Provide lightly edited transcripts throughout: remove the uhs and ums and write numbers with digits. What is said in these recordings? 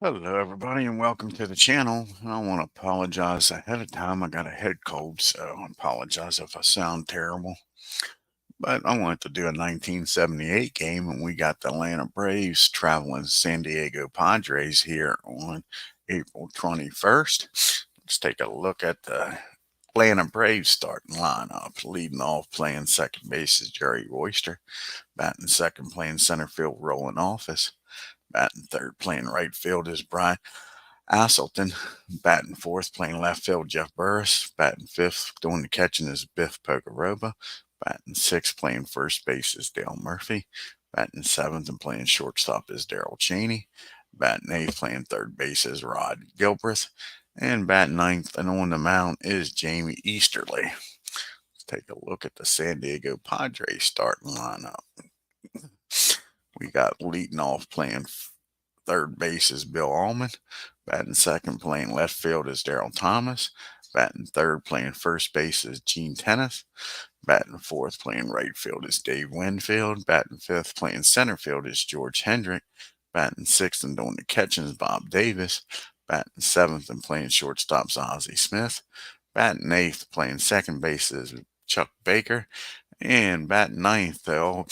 Hello, everybody, and welcome to the channel. I want to apologize ahead of time. I got a head cold, so I apologize if I sound terrible. But I wanted to do a 1978 game, and we got the Atlanta Braves traveling San Diego Padres here on April 21st. Let's take a look at the Atlanta Braves starting lineup. Leading off, playing second base is Jerry Royster. Batting second, playing center field, Roland Office. Batting third, playing right field is Brian Asselton. Batting fourth, playing left field, Jeff Burris. Batting fifth, doing the catching is Biff Pogaroba. Batting sixth, playing first base is Dale Murphy. Batting seventh and playing shortstop is Darrell Cheney. Batting eighth, playing third base is Rod Gilbreth. And batting ninth and on the mound is Jamie Easterly. Let's take a look at the San Diego Padres starting lineup. We got leading off, playing third base is Bill Allman. Batting second, playing left field is Darrell Thomas. Batting third, playing first base is Gene Tennis. Batting fourth, playing right field is Dave Winfield. Batting fifth, playing center field is George Hendrick. Batting sixth and doing the catching is Bob Davis. Batting seventh and playing shortstop is Ozzie Smith. Batting eighth, playing second base is Chuck Baker. And batting ninth, though,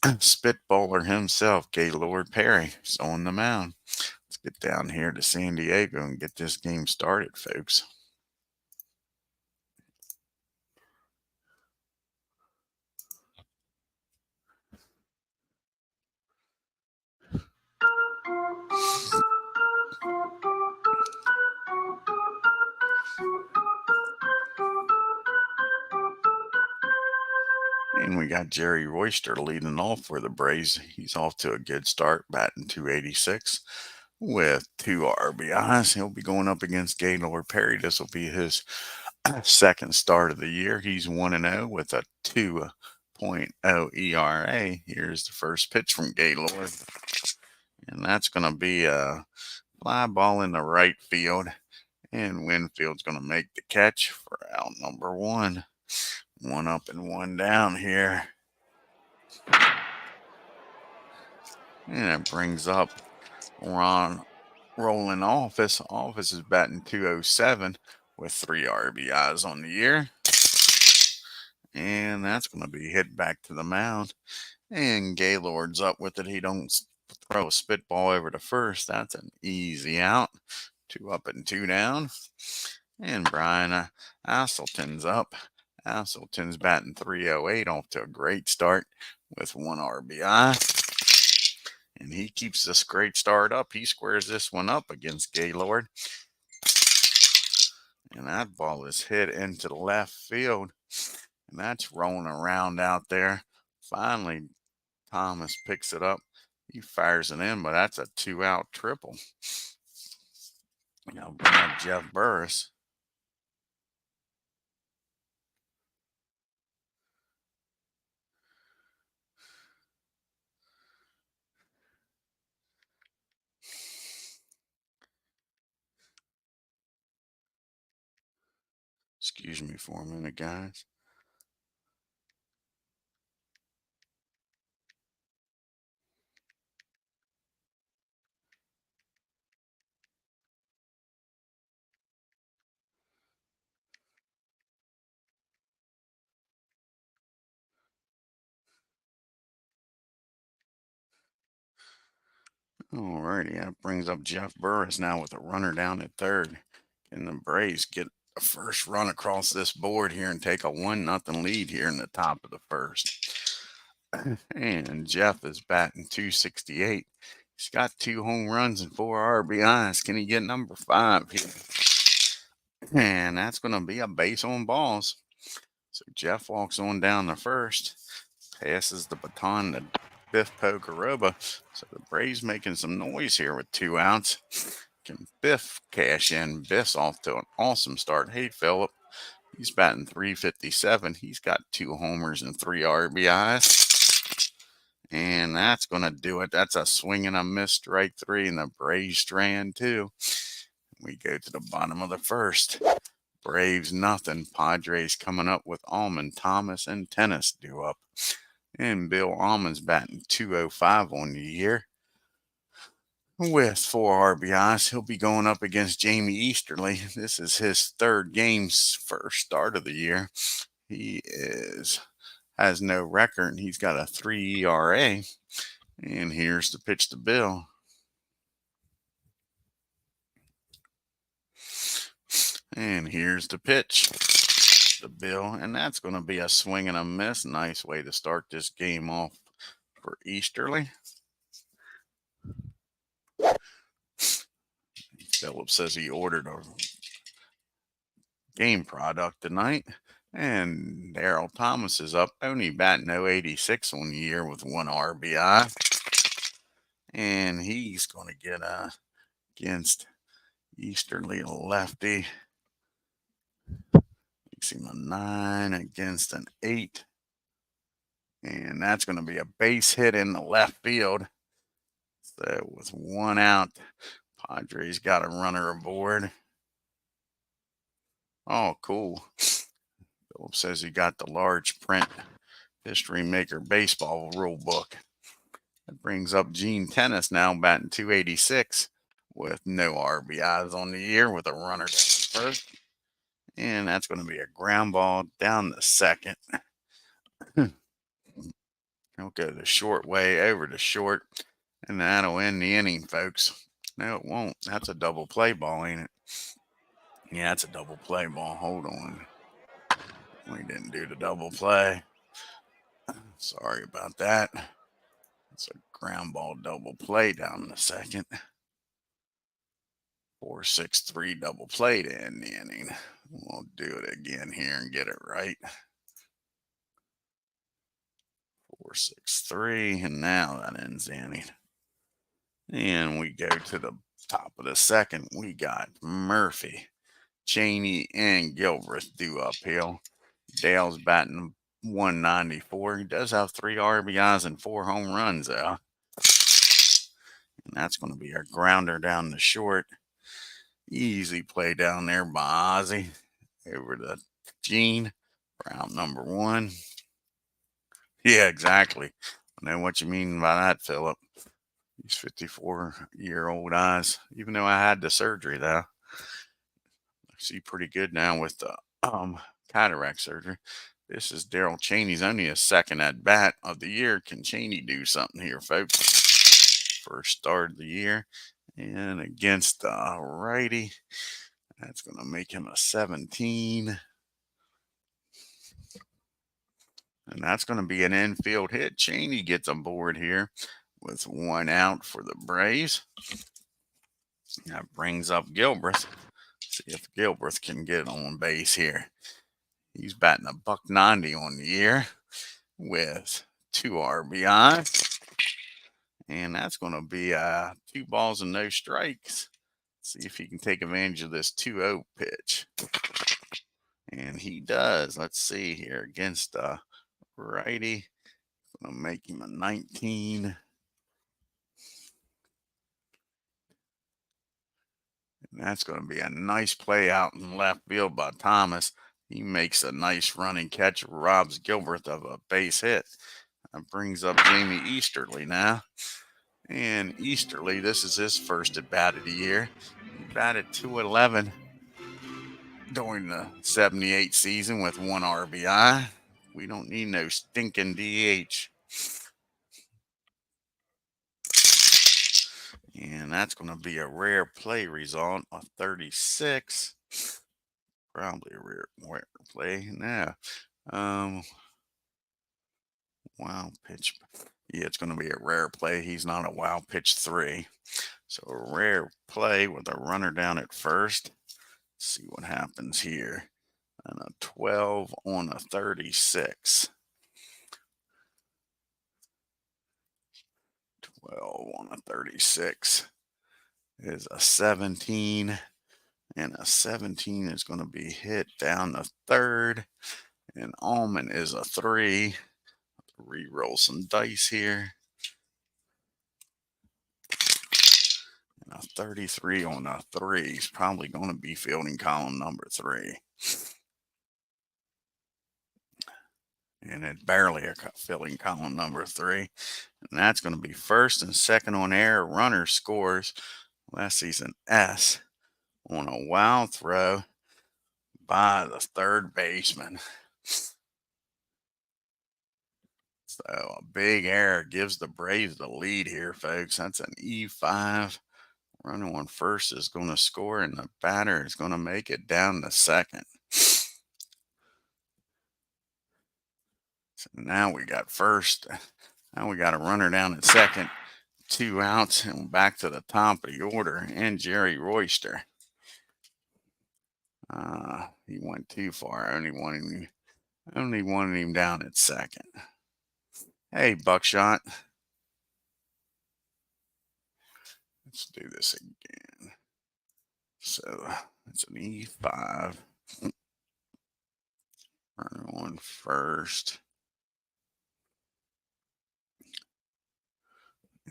spitballer himself, Gaylord Perry, is on the mound. Let's get down here to San Diego and get this game started, folks. And we got Jerry Royster leading off for the Braves. He's off to a good start, batting 286 with 2 RBIs. He'll be going up against Gaylord Perry. This will be his second start of the year. He's 1-0 with a 2.0 ERA. Here's the first pitch from Gaylord. And that's going to be a fly ball in the right field. And Winfield's going to make the catch for out number one. One up and one down here. And it brings up Ron Roland Office. Office is batting 207 with 3 RBIs on the year. And that's going to be hit back to the mound. And Gaylord's up with it. He don't throw a spitball over to first. That's an easy out. 2 up and 2 down. And Brian Asselton's up. Asselton's batting 308 off to a great start with 1 RBI. And he keeps this great start up. He squares this one up against Gaylord. And that ball is hit into the left field. And that's rolling around out there. Finally, Thomas picks it up. He fires it in, but that's a 2-out triple. Now bring up Jeff Burris. Excuse me for a minute, guys. Alrighty, that brings up Jeff Burris now with a runner down at third. Can the Braves get a first run across this board here and take a 1-0 lead here in the top of the first? And Jeff is batting 268. He's got 2 home runs and 4 RBIs. Can he get number 5 here? And that's going to be a base on balls. So Jeff walks on down the first, passes the baton to Biff Pogaroba. So the Braves making some noise here with 2 outs. Can Biff cash in? Biff's off to an awesome start. Hey, Phillip. He's batting 357. He's got 2 homers and 3 RBIs. And that's going to do it. That's a swing and a miss, strike 3, and the Braves strand 2. We go to the bottom of the first. Braves nothing. Padres coming up with Allman, Thomas, and Tennis due up. And Bill Allman's batting 205 on the year. with 4 RBIs. He'll be going up against Jamie Easterly. This is his third game's first start of the year. He has no record. He's got a 3 ERA. And here's the pitch to Bill. And here's the pitch to Bill. And that's going to be a swing and a miss. Nice way to start this game off for Easterly. Phillips says he ordered a game product tonight. And Daryl Thomas is up, only batting 086 on the year with 1 RBI. And he's going to get against Easterly, a lefty. Makes him a 9 against an 8. And that's going to be a base hit in the left field. So with 1 out, Padres got a runner aboard. Oh, cool. Phillips says he got the large print History Maker baseball rule book. That brings up Gene Tennis now batting 286 with no RBIs on the year with a runner down the first. And that's going to be a ground ball down the second. He'll go the short way over to short, and that'll end the inning, folks. No, it won't. That's a double play ball, ain't it? Yeah, it's a double play ball. Hold on. We didn't do the double play. Sorry about that. It's a ground ball double play down the second. 4-6-3 double play to end the inning. We'll do it again here and get it right. 4-6-3, and now that ends the inning. And we go to the top of the second. We got Murphy, Cheney, and Gilbreth due uphill. Dale's batting 194. He does have 3 RBIs and 4 home runs, though. And that's going to be a grounder down the short. Easy play down there by Ozzie. Over to Gene for out number 1. Yeah, exactly. I know what you mean by that, Philip. These 54-year-old eyes. Even though I had the surgery, though. I see pretty good now with the cataract surgery. This is Daryl Cheney's only his second at bat of the year. Can Cheney do something here, folks? First start of the year. And against the righty, that's going to make him a 17. And that's going to be an infield hit. Cheney gets aboard here with 1 out for the Braves. That brings up Gilbreth. See if Gilbreth can get on base here. He's batting $190 on the year with 2 RBIs. And that's going to be 2 balls and no strikes. See if he can take advantage of this 2-0 pitch. And he does. Let's see here against righty. Going to make him a 19. And that's going to be a nice play out in left field by Thomas. He makes a nice running catch, robs Gilbreth of a base hit. That brings up Jamie Easterly now. And Easterly, this is his first at bat of the year. He batted .211 during the 78 season with 1 RBI. We don't need no stinking DH. And that's going to be a rare play result of 36. Probably a rare play. Now, wow pitch. Yeah, it's going to be a rare play. He's not a wow pitch 3. So a rare play with a runner down at first. Let's see what happens here. And a 12 on a 36. 12 on a 36 is a 17. And a 17 is going to be hit down the third. And Allman is a 3. Re-roll some dice here. And a 33 on a 3 is probably going to be fielding column number 3. and it's barely filling column number 3. And that's going to be first and second on air. Runner scores. Last season S on a wild throw by the third baseman. So a big error gives the Braves the lead here, folks. That's an E5. Runner on first is going to score, and the batter is going to make it down to second. So now we got first. Now we got a runner down at second. 2 outs, and back to the top of the order. And Jerry Royster. He went too far. I only wanted him down at second. Hey, Buckshot. Let's do this again. So it's an E5. Runner on first.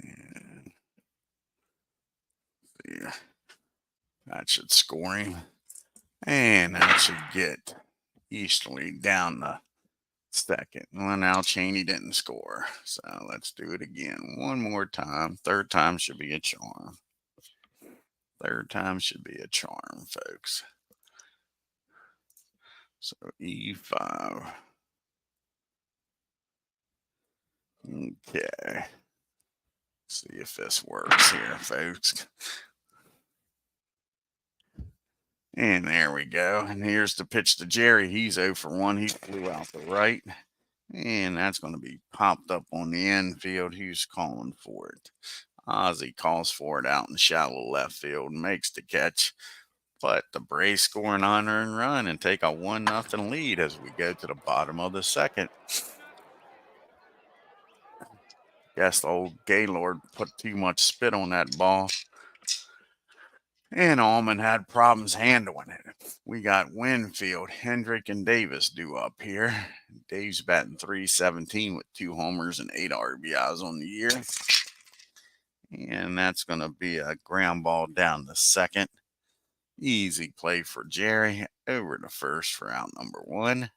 And yeah, that should score him. And that should get Easterly down the second. Well, now Cheney didn't score. So let's do it again. One more time. Third time should be a charm. Third time should be a charm, folks. So E5. Okay. See if this works here, folks. And there we go. And here's the pitch to Jerry. He's 0 for 1. He flew out the right. And that's going to be popped up on the infield. Who's calling for it? Ozzie calls for it out in shallow left field. Makes the catch. But the Braves score an unearned run and take a 1-0 lead as we go to the bottom of the second. Guess the old Gaylord put too much spit on that ball. And Allman had problems handling it. We got Winfield, Hendrick, and Davis due up here. Dave's batting .317 with 2 homers and 8 RBIs on the year. And that's going to be a ground ball down the second. Easy play for Jerry. Over to first for out number 1.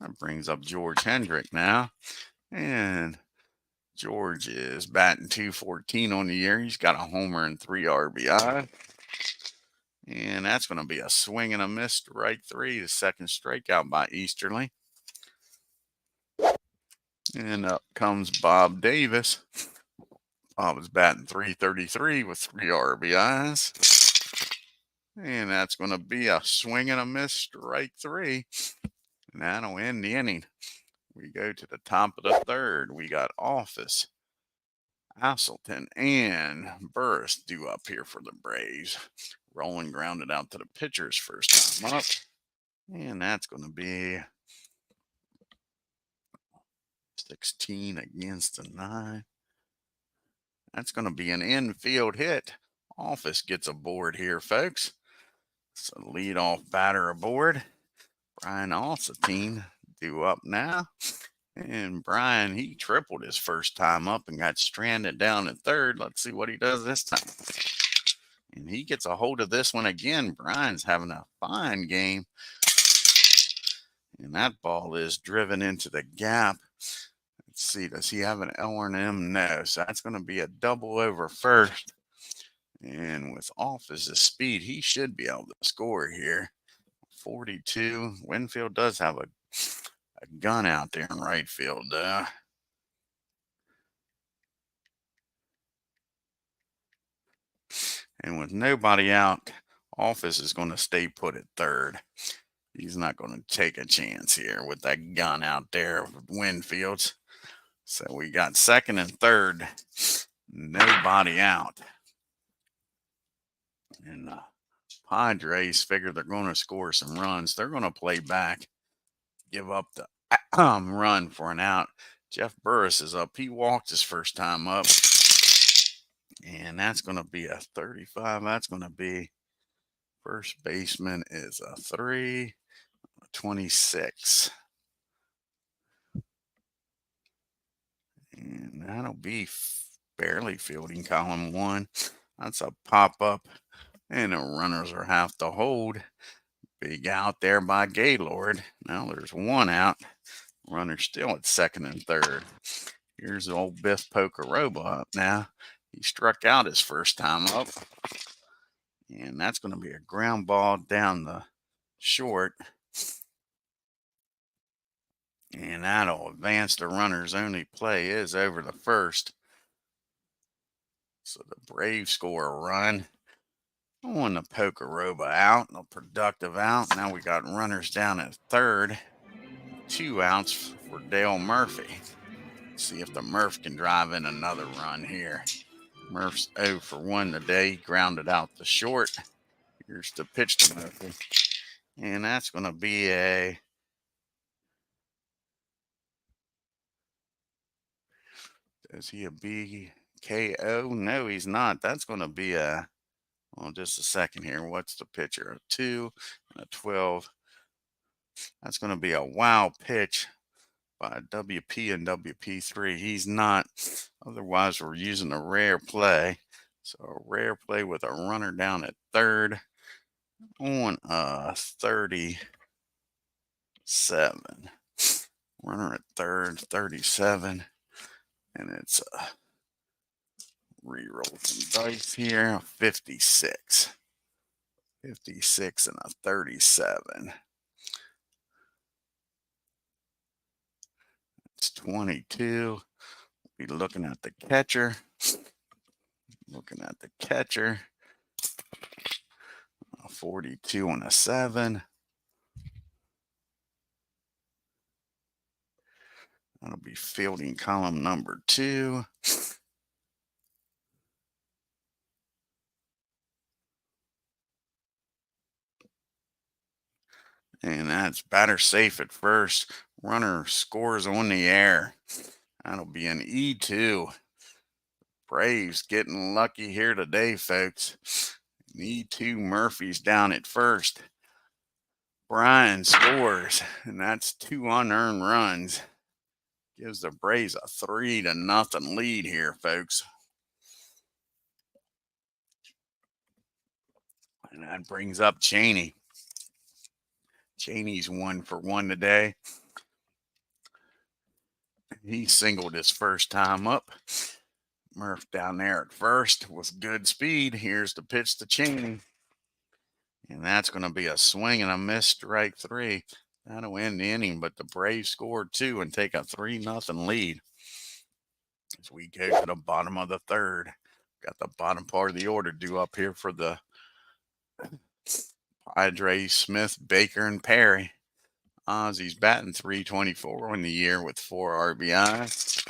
That brings up George Hendrick now. And George is batting .214 on the year. He's got a homer and 3 RBI. And that's going to be a swing and a miss to right 3. The second strikeout by Easterly. And up comes Bob Davis. Bob is batting .333 with 3 RBIs. And that's going to be a swing and a miss to right 3. And that'll end the inning. We go to the top of the third. We got Office, Asselton, and Burris due up here for the Braves. Rolling grounded out to the pitcher's first time up. And that's going to be 16 against the 9. That's going to be an infield hit. Office gets aboard here, folks. So leadoff batter aboard. Brian Alsatine due up now. And Brian, he tripled his first time up and got stranded down at third. Let's see what he does this time. And he gets a hold of this one again. Brian's having a fine game. And that ball is driven into the gap. Let's see, does he have an L&M? No. So that's going to be a double over first. And with Office's speed, he should be able to score here. 42. Winfield does have a gun out there in right field, though. And with nobody out, Office is going to stay put at third. He's not going to take a chance here with that gun out there with Winfield's. So we got second and third. Nobody out. And the Padres figure they're going to score some runs. They're going to play back, give up the run for an out. Jeff Burris is up. He walked his first time up. And that's going to be a 35. That's going to be first baseman is a 3, 26. And that'll be barely fielding column 1. That's a pop up. And the runners are have to hold. Big out there by Gaylord. Now there's one out. Runner still at second and third. Here's old Biff Pokeroba up now. He struck out his first time up. And that's going to be a ground ball down the short. And that'll advance the runner's only play is over the first. So the Braves score a run on the Pokeroba out, a productive out. Now we got runners down at third. 2 outs for Dale Murphy. See if the Murph can drive in another run here. Murph's 0 for 1 today. He grounded out the short. Here's the pitch to Murphy. And that's going to be a is he a BKO? No, he's not. That's going to be a well, just a second here. What's the pitcher? A 2 and a 12. That's going to be a wow pitch by WP and WP3. He's not. Otherwise, we're using a rare play. So a rare play with a runner down at third on 37. Runner at third, 37. And it's a re-roll some dice here. 56. 56 and a 37. It's 22. Be looking at the catcher. Looking at the catcher. 42 and a 7. That'll be fielding column number 2. And that's batter safe at first. Runner scores on the air. That'll be an E2. Braves getting lucky here today, folks. An E2 Murphy's down at first. Brian scores, and that's 2 unearned runs. Gives the Braves a 3-0 lead here, folks. And that brings up Cheney. Cheney's 1 for 1 today. He singled his first time up. Murph down there at first with good speed. Here's the pitch to Cheney. And that's going to be a swing and a miss, strike 3. That'll end the inning, but the Braves scored 2 and take a 3-0 lead. As we go to the bottom of the third. Got the bottom part of the order due up here for the Padres, Smith, Baker, and Perry. Ozzy's batting .324 on the year with 4 RBIs.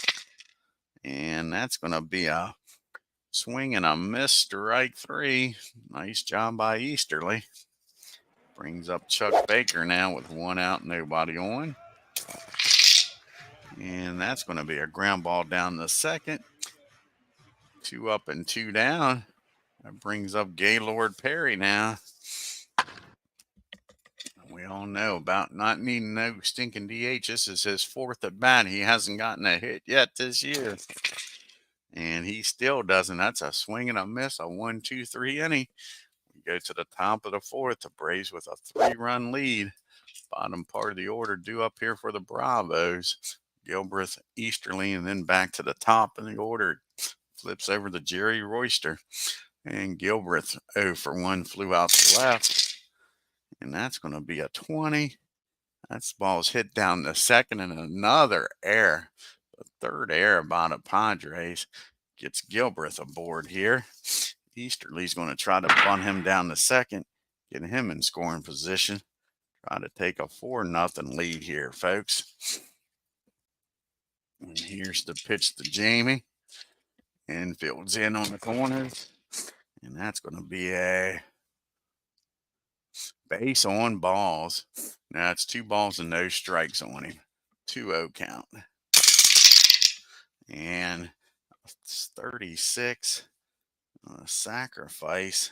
And that's going to be a swing and a miss, strike 3. Nice job by Easterly. Brings up Chuck Baker now with 1 out, nobody on. And that's going to be a ground ball down the second. 2 up and 2 down. That brings up Gaylord Perry now. We all know about not needing no stinking DH. This is his 4th at bat. He hasn't gotten a hit yet this year. And he still doesn't. That's a swing and a miss, a 1-2-3 inning. We go to the top of the 4th. The Braves with a 3-run lead. Bottom part of the order due up here for the Bravos. Gilbreth, Easterly, and then back to the top of the order. Flips over to Jerry Royster. And Gilbreth 0 for 1 flew out to left. And that's going to be a 20. That ball's hit down the second and another error. The 3rd error by the Padres gets Gilbreth aboard here. Easterly's going to try to bunt him down the second, get him in scoring position. Try to take a 4-0 lead here, folks. And here's the pitch to Jamie. Infield's in on the corners. And that's going to be a base on balls. Now it's 2 balls and no strikes on him. 2-0 count. And it's 36. Sacrifice.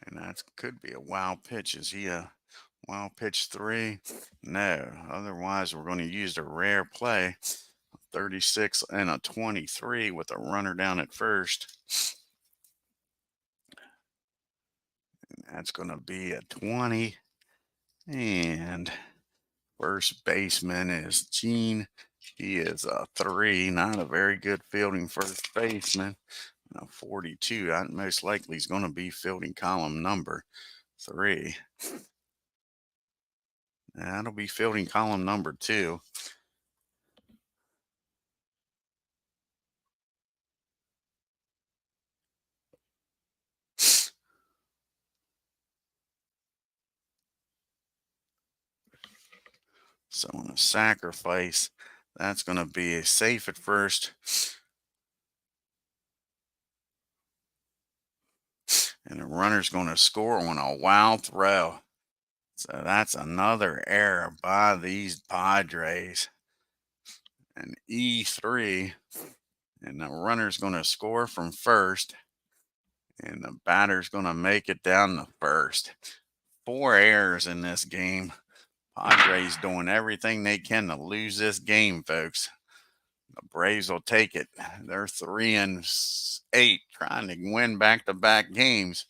And that could be a wild pitch. Is he a wild pitch 3? No. Otherwise, we're going to use the rare play. 36 and a 23 with a runner down at first. That's going to be a 20. And first baseman is Gene. He is a 3, not a very good fielding first baseman. A 42. Most likely he's going to be fielding column number 3. That'll be fielding column number 2. So on a sacrifice, that's going to be a safe at first. And the runner's going to score on a wild throw. So that's another error by these Padres. An E3. And the runner's going to score from first. And the batter's going to make it down the first. 4 errors in this game. Padres doing everything they can to lose this game, folks. The Braves will take it. They're 3-8, trying to win back-to-back games.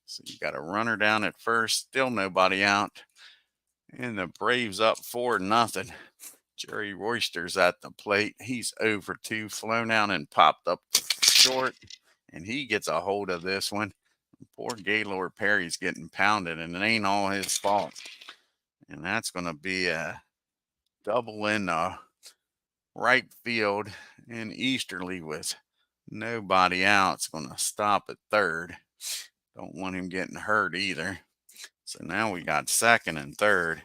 So you got a runner down at first, still nobody out. And the Braves up 4-0. Jerry Royster's at the plate. He's over 2, flown out and popped up short. And he gets a hold of this one. Poor Gaylord Perry's getting pounded, and it ain't all his fault. And that's going to be a double in the right field and easterly with nobody out. It's going to stop at third. Don't want him getting hurt either. So now we got second and third.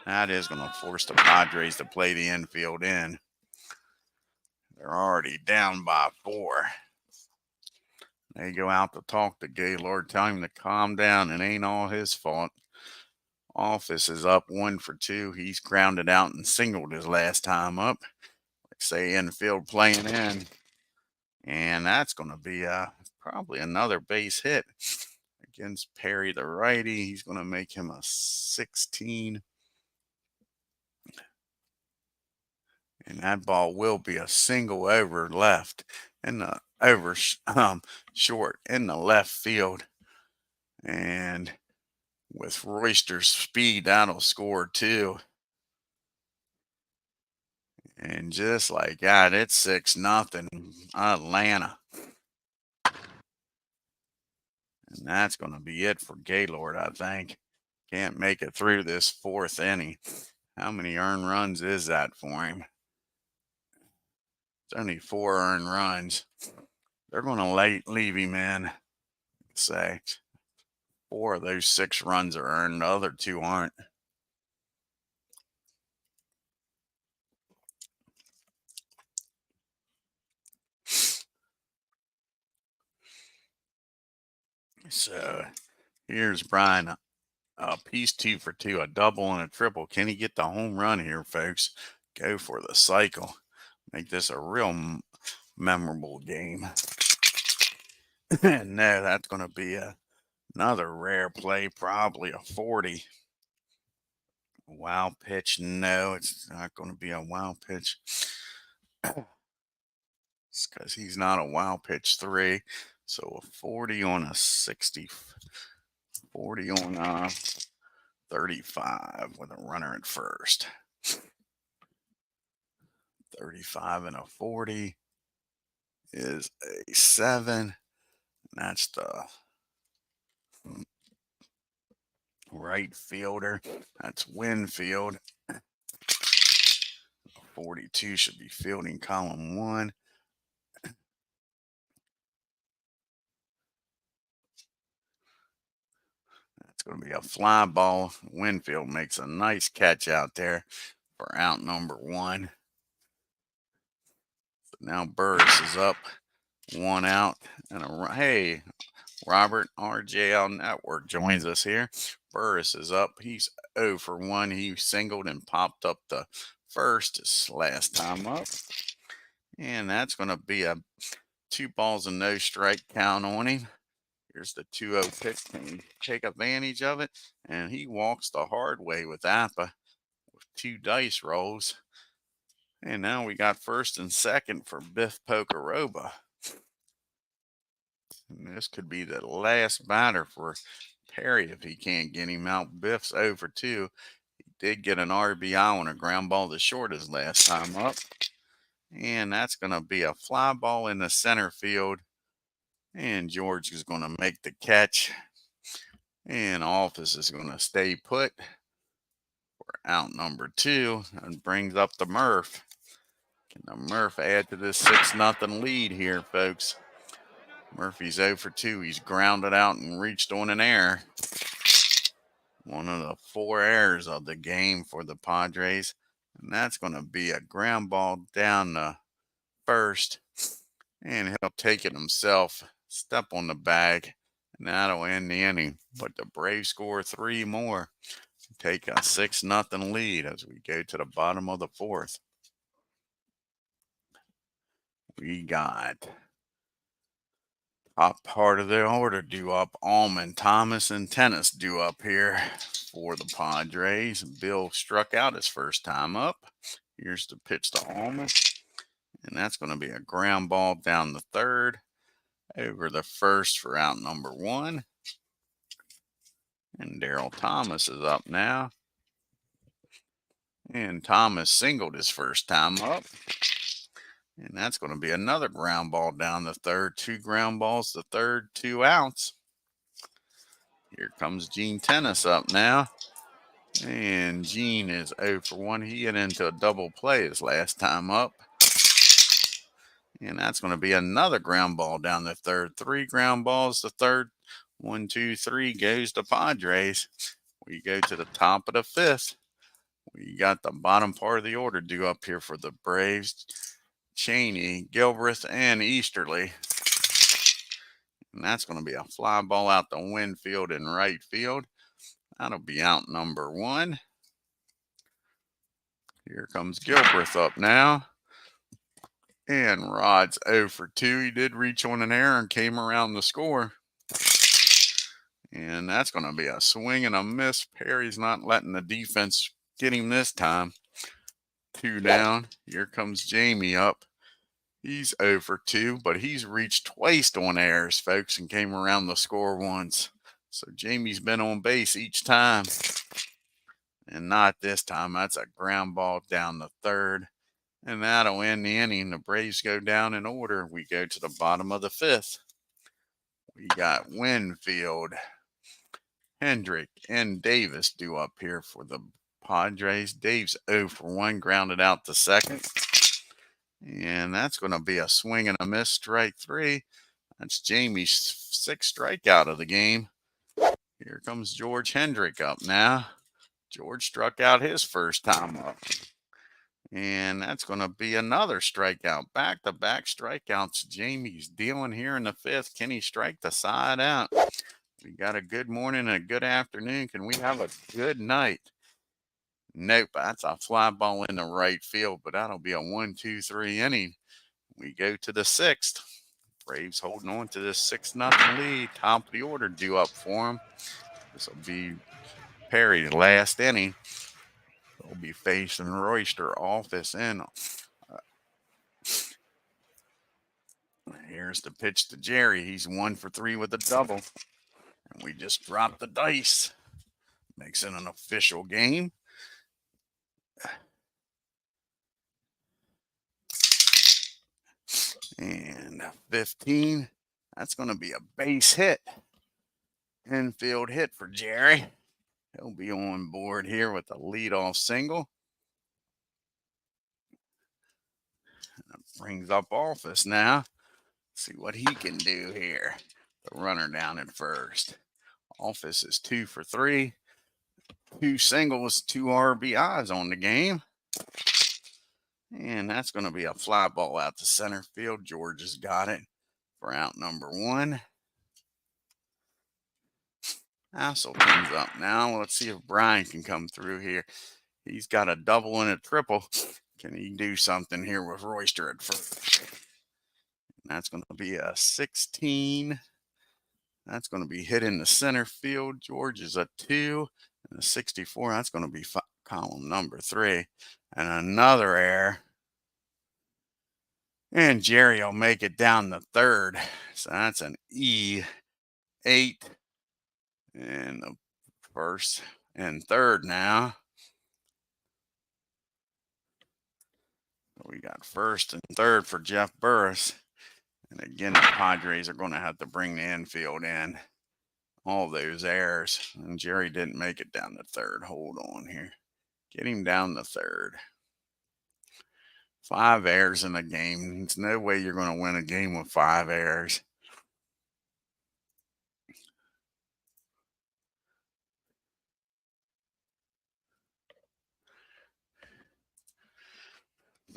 That is going to force the Padres to play the infield in. They're already down by 4. They go out to talk to Gaylord, tell him to calm down. It ain't all his fault. Office is up 1 for 2. He's grounded out and singled his last time up. Like say infield playing in. And that's going to be probably another base hit against Perry, the righty. He's going to make him a 16. And that ball will be a single over left in the over short in the left field. And with Royster's speed, that'll score 2. And just like that, it's 6-0 Atlanta. And that's going to be it for Gaylord, I think. Can't make it through this 4th inning. How many earned runs is that for him? It's only 4 earned runs. They're going to leave him in. Say 4 of those 6 runs are earned. The other 2 aren't. So here's Brian. He's 2 for 2, a double and a triple. Can he get the home run here, folks? Go for the cycle. Make this a real memorable game. No, that's going to be another rare play, probably a 40. Wow pitch. No, it's not going to be a wow pitch. It's because he's not a wow pitch 3. So a 40 on a 60. 40 on a 35 with a runner at first. 35 and a 40 is a 7. That's the right fielder. That's Winfield. 42 should be fielding column 1. That's going to be a fly ball. Winfield makes a nice catch out there for out number 1. So now Burris is up, 1 out. And hey, Robert, RJL Network joins us here. Burris is up. He's 0 for 1. He singled and popped up the first his last time up. And that's going to be a 2 balls and no strike count on him. Here's the 2-0 pitch. Can he take advantage of it? And he walks the hard way with Apba with 2 dice rolls. And now we got first and second for Biff Pocoroba. And this could be the last batter for Perry if he can't get him out. Biff's over 2. He did get an RBI on a ground ball to short his last time up. And that's going to be a fly ball in the center field. And George is going to make the catch. And Office is going to stay put for out number 2 and brings up the Murph. Can the Murph add to this 6-0 lead here, folks? Murphy's 0 for 2. He's grounded out and reached on an error. One of the 4 errors of the game for the Padres. And that's going to be a ground ball down the first. And he'll take it himself. Step on the bag. And that'll end the inning. But the Braves score 3 more. Take a 6-0 lead as we go to the bottom of the 4th. We got top part of the order due up. Allman, Thomas, and Tennis due up here for the Padres. Bill struck out his first time up. Here's the pitch to Allman. And that's going to be a ground ball down the third. Over the first for out number 1. And Daryl Thomas is up now. And Thomas singled his first time up. And that's going to be another ground ball down the third. 2 ground balls, the third, 2 outs. Here comes Gene Tennis up now. And Gene is 0 for 1. He hit into a double play his last time up. And that's going to be another ground ball down the third. 3 ground balls, the third. 1, 2, 3 goes to Padres. We go to the top of the 5th. We got the bottom part of the order due up here for the Braves. Cheney, Gilbreth, and Easterly. And that's going to be a fly ball out the Winfield in right field. That'll be out number 1. Here comes Gilbreth up now. And Rod's 0 for 2. He did reach on an error and came around the score. And that's going to be a swing and a miss. Perry's not letting the defense get him this time. 2 down. Here comes Jamie up. He's 0 for 2, but he's reached twice on errors, folks, and came around the score once. So Jamie's been on base each time. And not this time. That's a ground ball down the third. And that'll end the inning. The Braves go down in order. We go to the bottom of the 5th. We got Winfield, Hendrick, and Davis due up here for the Padres. Dave's 0 for 1, grounded out to second. And that's going to be a swing and a miss, strike 3. That's Jamie's 6th strikeout of the game. Here comes George Hendrick up now. George struck out his first time up. And that's going to be another strikeout. Back-to-back strikeouts. Jamie's dealing here in the 5th. Can he strike the side out? We got a good morning and a good afternoon. Can we have a good night? Nope, that's a fly ball in the right field, but that'll be a 1, 2, 3 inning. We go to the 6th. Braves holding on to this 6-0 lead. Top of the order due up for them. This will be Perry, last inning. They'll be facing Royster, Office, and here's the pitch to Jerry. He's 1 for 3 with a double. And we just dropped the dice. Makes it an official game. And 15, that's going to be a base hit. Infield hit for Jerry. He'll be on board here with a leadoff single. That brings up Office now. See what he can do here. The runner down at first. Office is 2 for 3. 2 singles, 2 RBIs on the game. And that's going to be a fly ball out to center field. George has got it for out number 1. Hasselton's up now. Let's see if Brian can come through here. He's got a double and a triple. Can he do something here with Royster at first? And that's going to be a 16. That's going to be hit in the center field. George is a 2. And a 64. That's going to be column number 3. And another error. And Jerry will make it down the third. So that's an E8. And the first and third now. We got first and third for Jeff Burris. And again, the Padres are going to have to bring the infield in. All those errors. And Jerry didn't make it down the third. Hold on here. Get him down the third. 5 errors in a game. There's no way you're going to win a game with 5 errors.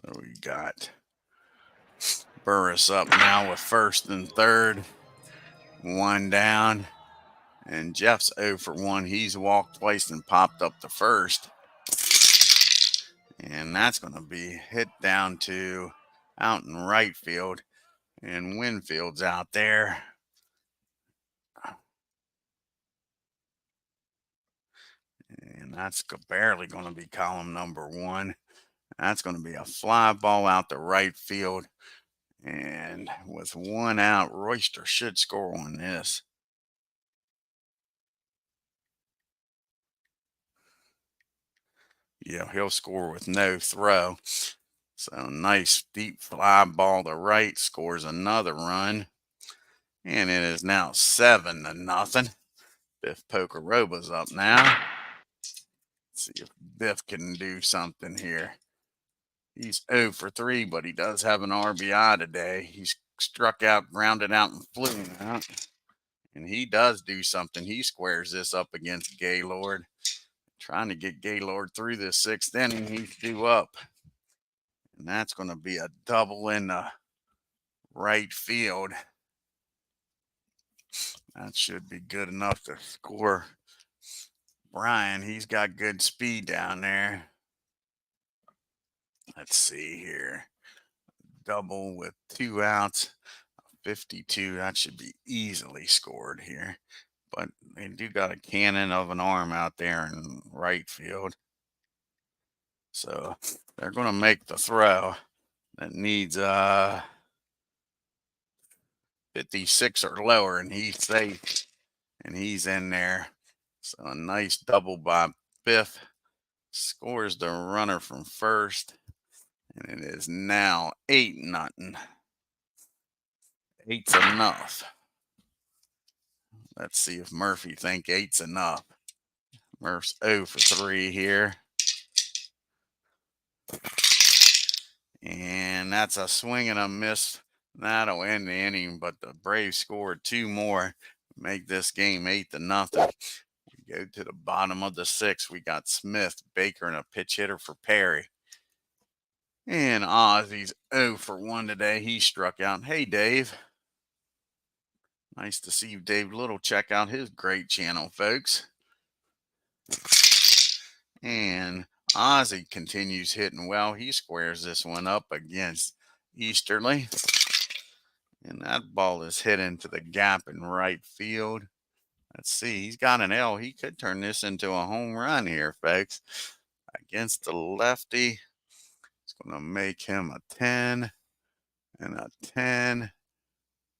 So we got Burris up now with first and third. 1 down. And Jeff's 0 for 1. He's walked twice and popped up the first. And that's going to be hit down to out in right field. And Winfield's out there. And that's barely going to be column number 1. That's going to be a fly ball out to right field. And with 1 out, Royster should score on this. Yeah, he'll score with no throw. So nice deep fly ball to right, scores another run. And it is now 7-0. Biff Pokeroba's up now. Let's see if Biff can do something here. He's 0 for 3, but he does have an RBI today. He's struck out, grounded out, and flew out. And he does do something. He squares this up against Gaylord. Trying to get Gaylord through this 6th inning. He's due up. And that's going to be a double in the right field. That should be good enough to score Brian. He's got good speed down there. Let's see here. Double with 2 outs. 52. That should be easily scored here. But they do got a cannon of an arm out there in right field. So they're going to make the throw that needs 56 or lower, and he's safe. And he's in there. So a nice double by Biff. Scores the runner from first. And it is now 8-0. 8's enough. Let's see if Murphy think 8's enough. Murph's 0 for 3 here. And that's a swing and a miss. That'll end the inning, but the Braves scored 2 more. Make this game 8-0. We go to the bottom of the 6th. We got Smith, Baker, and a pitch hitter for Perry. And Ozzy's 0 for 1 today. He struck out. Hey, Dave. Nice to see you, Dave Little. Check out his great channel, folks. And Ozzy continues hitting well. He squares this one up against Easterly. And that ball is hit into the gap in right field. Let's see. He's got an L. He could turn this into a home run here, folks. Against the lefty. It's going to make him a 10 and a 10.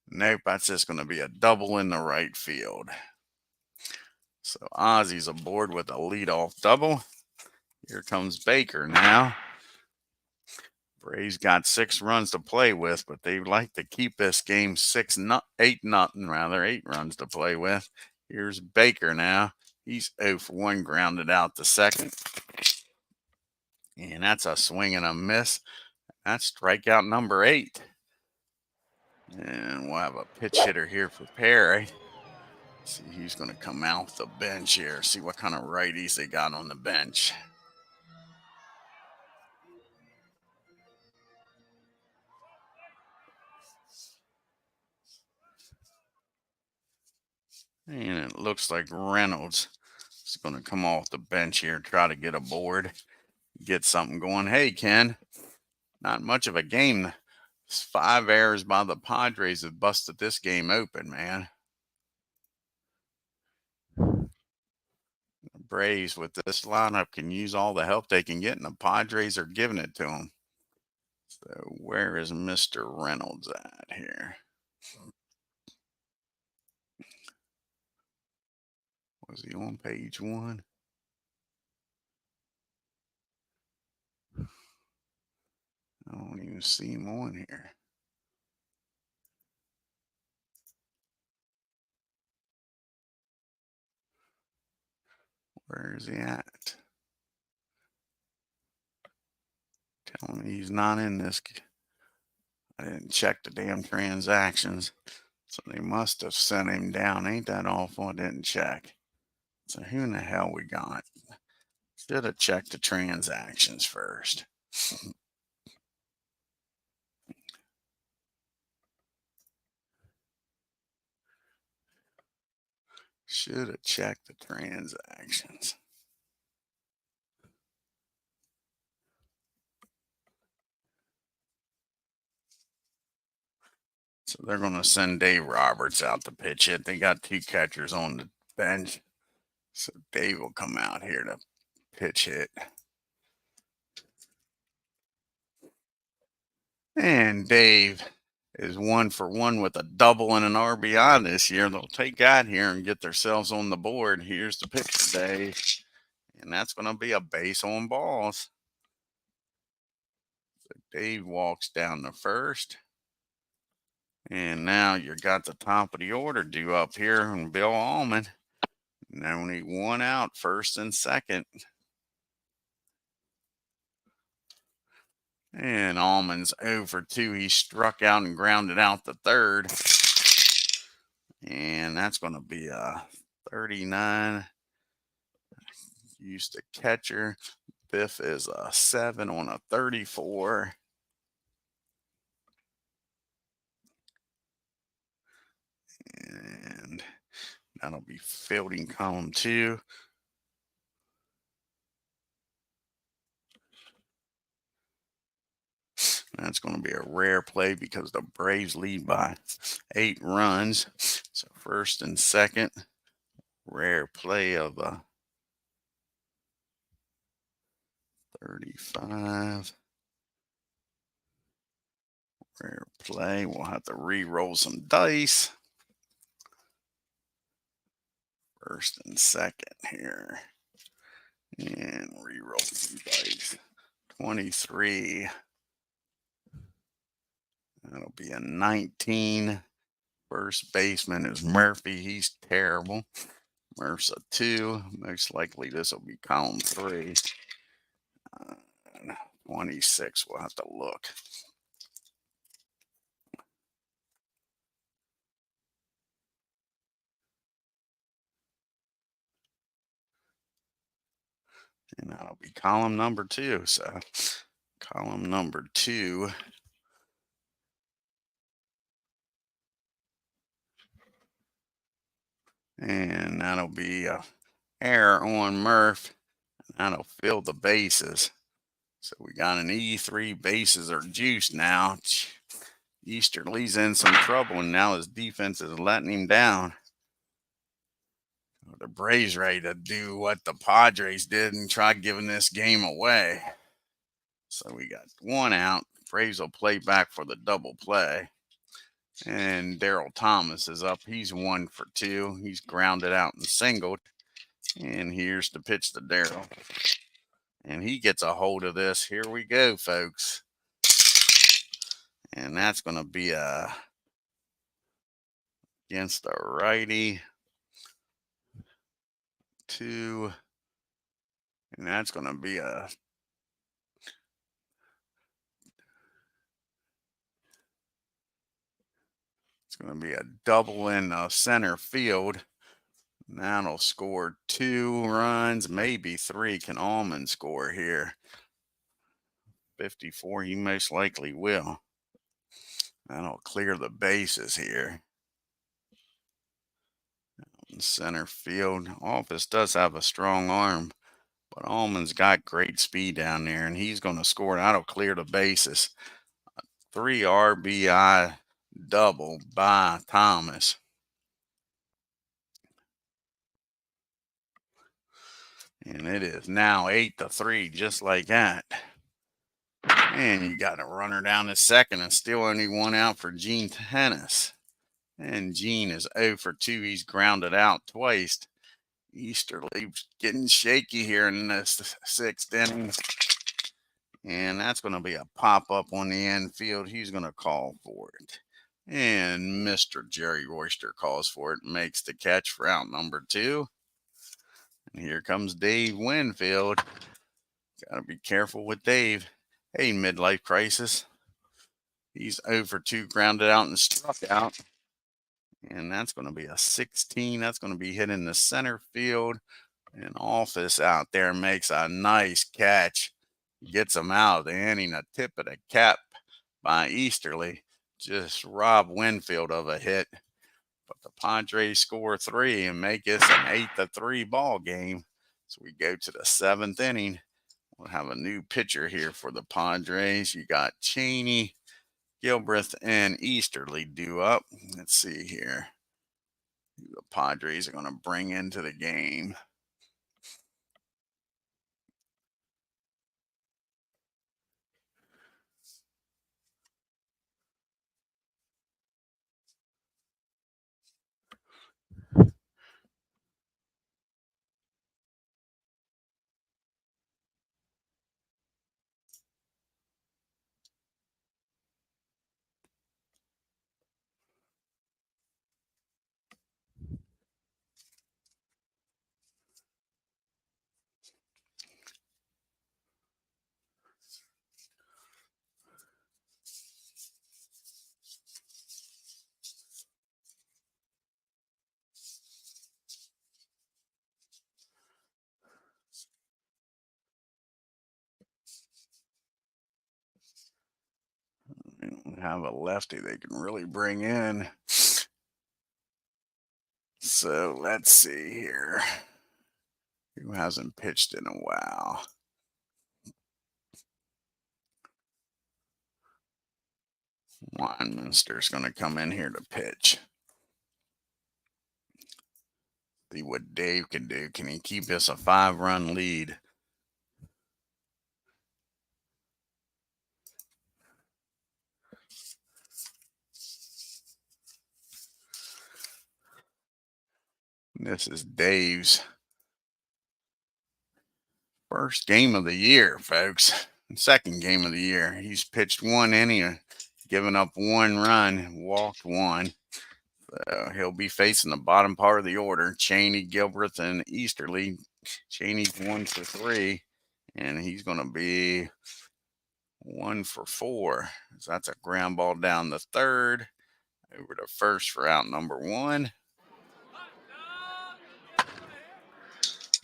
Nope, that's just going to be a double in the right field. So Ozzy's aboard with a leadoff double. Here comes Baker now. Braves got 6 runs to play with, but they like to keep this game 8 nothing rather, 8 runs to play with. Here's Baker now. He's 0 for 1, grounded out to second. And that's a swing and a miss. That's strikeout number 8. And we'll have a pitch hitter here for Perry. See who's going to come out the bench here. See what kind of righties they got on the bench. And it looks like Reynolds is going to come off the bench here, try to get aboard, get something going. Hey, Ken, not much of a game. 5 errors by the Padres have busted this game open, man. The Braves with this lineup can use all the help they can get, and the Padres are giving it to them. So where is Mr. Reynolds at here? Was he on page 1? I don't even see him on here. Where is he at? Tell me he's not in this. I didn't check the damn transactions. So they must have sent him down. Ain't that awful? I didn't check. So who in the hell we got? Should have checked the transactions first. Should have checked the transactions. So they're going to send Dave Roberts out to pitch it. They got 2 catchers on the bench. So Dave will come out here to pitch hit. And Dave is 1 for 1 with a double and an RBI this year. They'll take that here and get themselves on the board. Here's the pitch today. And that's going to be a base on balls. So Dave walks down to first. And now you got the top of the order due up here and Bill Allman. And only 1 out, first and second. And Allman's 0 for 2. He struck out and grounded out the third. And that's going to be a 39. Used to catcher. Biff is a 7 on a 34. And that'll be fielding column 2. That's going to be a rare play because the Braves lead by 8 runs. So first and second, rare play of 35. Rare play. We'll have to re-roll some dice. First and second here. And re-roll some dice. 23. That'll be a 19. First baseman is Murphy. He's terrible. Murph's a 2. Most likely this will be column 3. 26. We'll have to look. And that'll be column number 2. So column number 2. And that'll be a error on Murph. That'll fill the bases. So we got an E3. Bases are juiced now. Easterly's in some trouble, and now his defense is letting him down. The Braves ready to do what the Padres did and try giving this game away. So we got 1 out. Braves will play back for the double play. And Daryl Thomas is up. He's 1 for 2. He's grounded out and singled. And here's the pitch to Daryl. And he gets a hold of this. Here we go, folks. And that's going to be against the righty. 2. And that's going to be it's going to be a double in center field. That'll score 2 runs, maybe 3. Can Allman score here? 54, he most likely will. That'll clear the bases here. In center field. Office does have a strong arm, but Allman's got great speed down there, and he's going to score. That'll clear the bases. 3 RBI double by Thomas. And it is now 8-3, just like that. And you got a runner down to second and still only one out for Gene Tennis. And Gene is 0 for 2. He's grounded out twice. Easterly's getting shaky here in the sixth inning. And that's going to be a pop-up on the infield. He's going to call for it. And Mr. Jerry Royster calls for it and makes the catch for out number 2. And here comes Dave Winfield. Got to be careful with Dave. Hey, midlife crisis. He's 0 for 2, grounded out and struck out. And that's going to be a 16. That's going to be hit in the center field. And Office out there makes a nice catch. Gets him out of the inning. A tip of the cap by Easterly. Just rob Winfield of a hit. But the Padres score 3 and make this an 8-3 ball game. So we go to the 7th inning. We'll have a new pitcher here for the Padres. You got Cheney, Gilbreth, and Easterly due up. Let's see here who the Padres are going to bring into the game. They don't have a lefty they can really bring in. So let's see here. Who hasn't pitched in a while? Weinminster's going to come in here to pitch. See what Dave can do. Can he keep us a 5-run lead? This is Dave's first game of the year, folks. Second game of the year. He's pitched 1 inning, given up 1 run, walked 1. So he'll be facing the bottom part of the order. Cheney, Gilbreth, and Easterly. Cheney's 1 for 3, and he's going to be 1 for 4. So that's a ground ball down the third. Over to first for out number 1.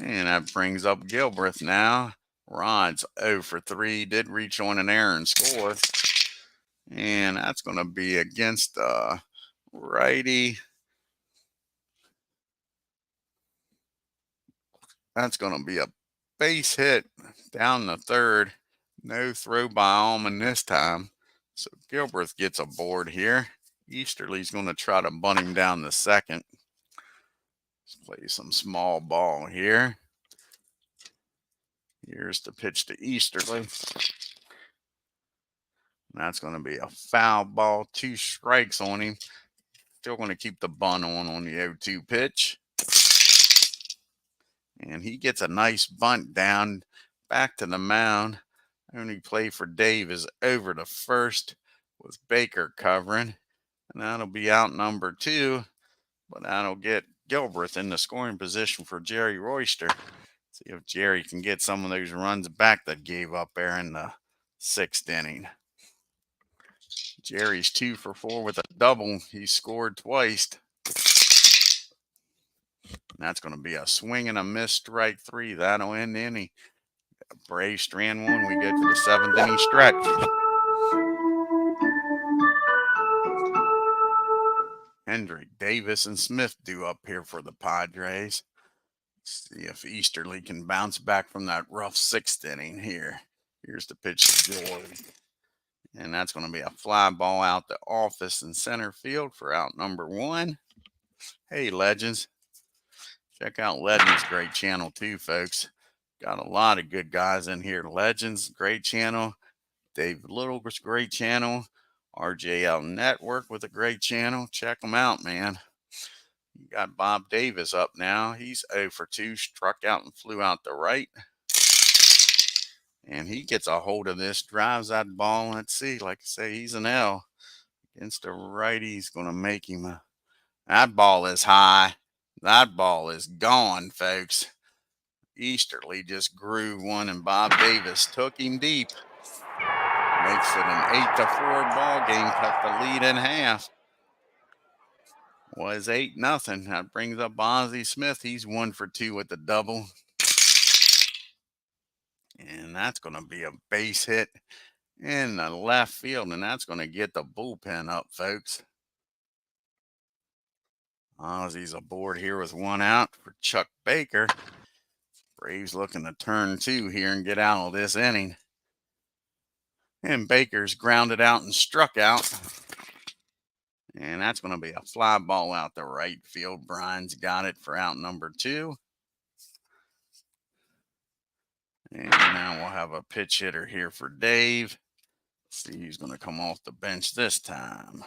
And that brings up Gilbreth now. Rod's 0 for 3. Did reach on an error and score. And that's going to be against righty. That's going to be a base hit down the third. No throw by Allman this time. So Gilbreth gets a board here. Easterly's going to try to bunt him down the second. Let's play some small ball here. Here's the pitch to Easterly. That's going to be a foul ball. 2 strikes on him. Still going to keep the bunt on the 0-2 pitch. And he gets a nice bunt down back to the mound. Only play for Dave is over to first with Baker covering. And that'll be out number 2. But that'll get Gilbreth in the scoring position for Jerry Royster. See if Jerry can get some of those runs back that gave up there in the 6th inning. Jerry's 2 for 4 with a double. He scored twice. And that's going to be a swing and a miss, strike 3. That'll end the inning. Brave strand 1. We get to the 7th inning stretch. Hendrick, Davis, and Smith due up here for the Padres. See if Easterly can bounce back from that rough 6th inning here. Here's the pitch to George. And that's going to be a fly ball out the Office in center field for out number 1. Hey, Legends. Check out Legends' great channel too, folks. Got a lot of good guys in here. Legends, great channel. Dave Little's great channel. RJL Network with a great channel. Check them out, man. You got Bob Davis up now. He's 0 for 2, struck out and flew out the right. And he gets a hold of this, drives that ball. Let's see, like I say, he's an L. Against the righty, he's going to make him that ball is high. That ball is gone, folks. Easterly just grew one, and Bob Davis took him deep. Makes it an 8-4 ball game. Cut the lead in half. Was 8-0. That brings up Ozzie Smith. He's 1 for 2 with the double. And that's going to be a base hit in the left field, and that's going to get the bullpen up, folks. Ozzie's aboard here with 1 out for Chuck Baker. Braves looking to turn 2 here and get out of this inning. And Baker's grounded out and struck out. And that's going to be a fly ball out the right field. Brian's got it for out number 2. And now we'll have a pitch hitter here for Dave. See who's going to come off the bench this time.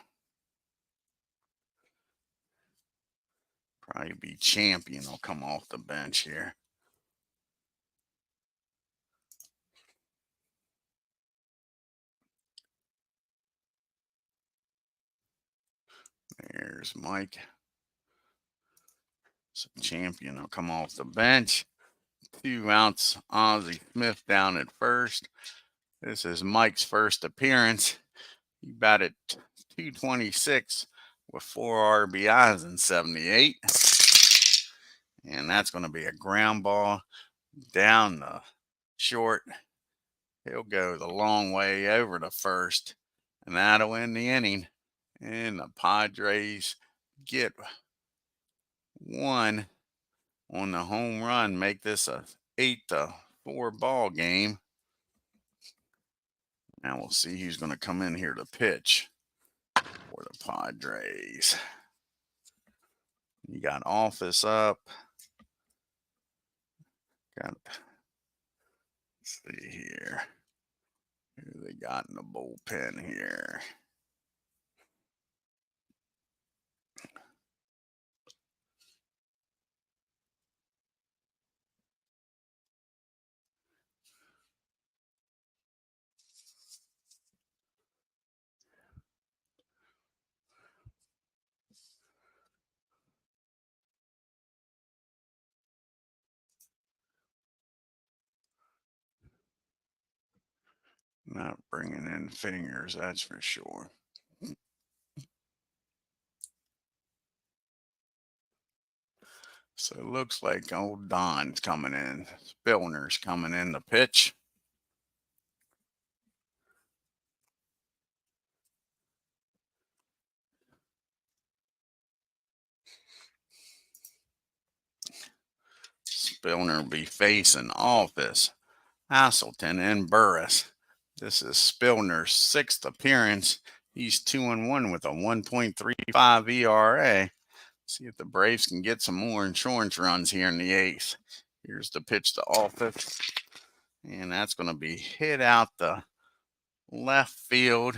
Probably be Champion will come off the bench here. There's Mike. So Champion will come off the bench. 2 outs. Ozzie Smith down at first. This is Mike's first appearance. He batted .226 with 4 RBIs in 78. And that's going to be a ground ball down the short. He'll go the long way over to first. And that'll end the inning. And the Padres get 1 on the home run, make this a 8-4 ball game. Now we'll see who's going to come in here to pitch for the Padres. You got Office up. Let's see here. Who they got in the bullpen here? Not bringing in fingers, that's for sure. So it looks like old Don's coming in. Spillner's coming in to pitch. Spillner will be facing Office, Haselton, and Burris. This is Spillner's 6th appearance. He's 2-1 with a 1.35 ERA. See if the Braves can get some more insurance runs here in the 8th. Here's the pitch to Office. And that's going to be hit out the left field.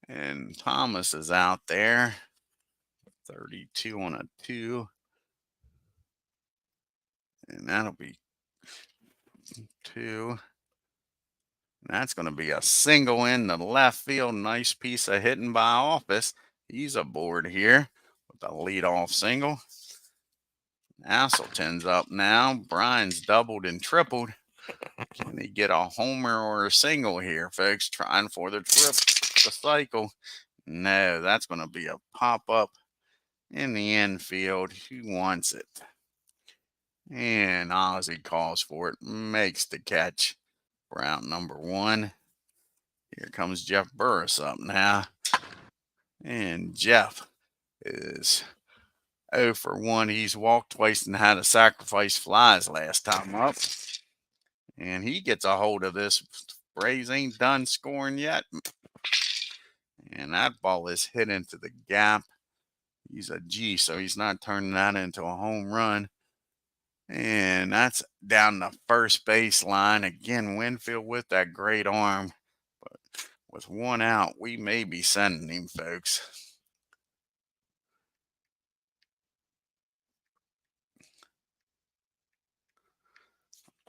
And Thomas is out there. 32 on a 2. And that'll be 2. And that's going to be a single in the left field. Nice piece of hitting by Office. He's aboard here with a leadoff single. Haselton's up now. Brian's doubled and tripled. Can he get a homer or a single here, folks? Trying for the cycle. No, that's going to be a pop-up in the infield. Who wants it? And Ozzie calls for it. Makes the catch for out number 1. Here comes Jeff Burris up now. And Jeff is 0 for 1. He's walked twice and had to sacrifice flies last time up. And he gets a hold of this. Braves ain't done scoring yet. And that ball is hit into the gap. He's a G, so he's not turning that into a home run. And that's down the first baseline. Again, Winfield with that great arm. But With one out, we may be sending him, folks.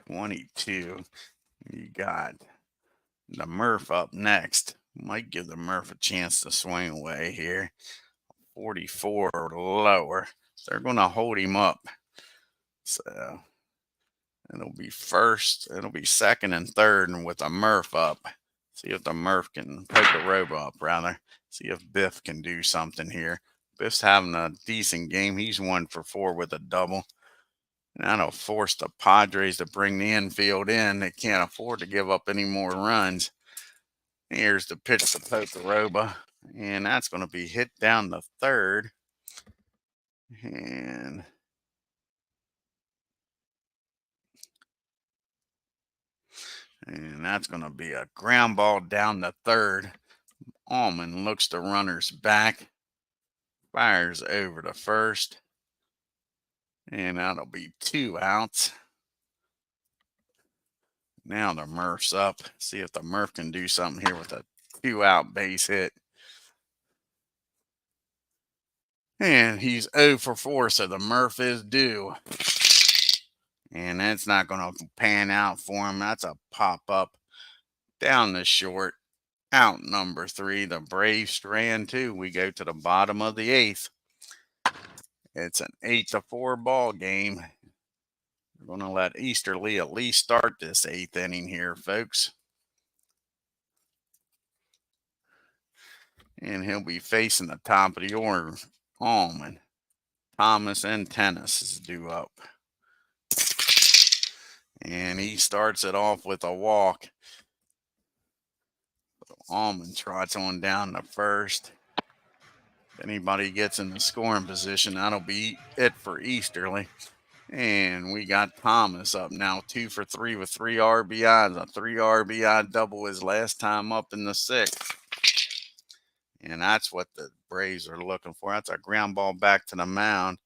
$22. You got the Murph up next. Might give the Murph a chance to swing away here. 44 or lower. They're going to hold him up. So it'll be first, it'll be second and third, and with a Murph up. See if the Murph can poke the rope up, rather. See if Biff can do something here. Biff's having a decent game. He's 1 for 4 with a double. And that'll force the Padres to bring the infield in. They can't afford to give up any more runs. Here's the pitch to Pokoroba. And that's going to be hit down the third. And that's going to be a ground ball down the third. Allman looks the runners back. Fires over to first. And that'll be 2 outs. Now the Murph's up. See if the Murph can do something here with a 2-out base hit. And he's 0 for 4, so the Murph is due. And that's not going to pan out for him. That's a pop-up down the short. Out number 3. The Braves strand 2. We go to the bottom of the 8th. It's an 8-4 ball game. We're going to let Easterly at least start this 8th inning here, folks. And he'll be facing the top of the order. Allman, Thomas, and Tennis is due up. And he starts it off with a walk. Allman trots on down to first. If anybody gets in the scoring position, that'll be it for Easterly. And we got Thomas up now, 2 for 3 with 3 RBIs. A 3 RBI double his last time up in the 6th. And that's what the Braves are looking for. That's a ground ball back to the mound.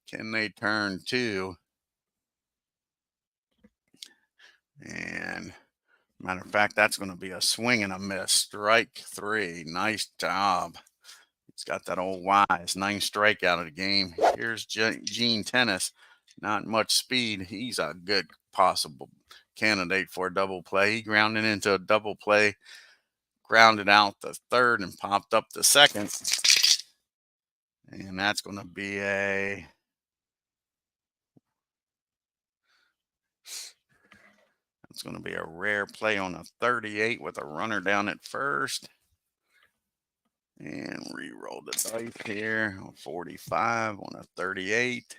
Can they turn 2? And matter of fact, that's going to be a swing and a miss. Strike 3. Nice job. He's got that old wise 9th strikeout of the game. Here's Gene Tennis. Not much speed. He's a good possible candidate for a double play. He grounded into a double play, grounded out the third, and popped up the second. And that's going to be a rare play on a 38 with a runner down at first. And re-roll the dice here on 45 on a 38.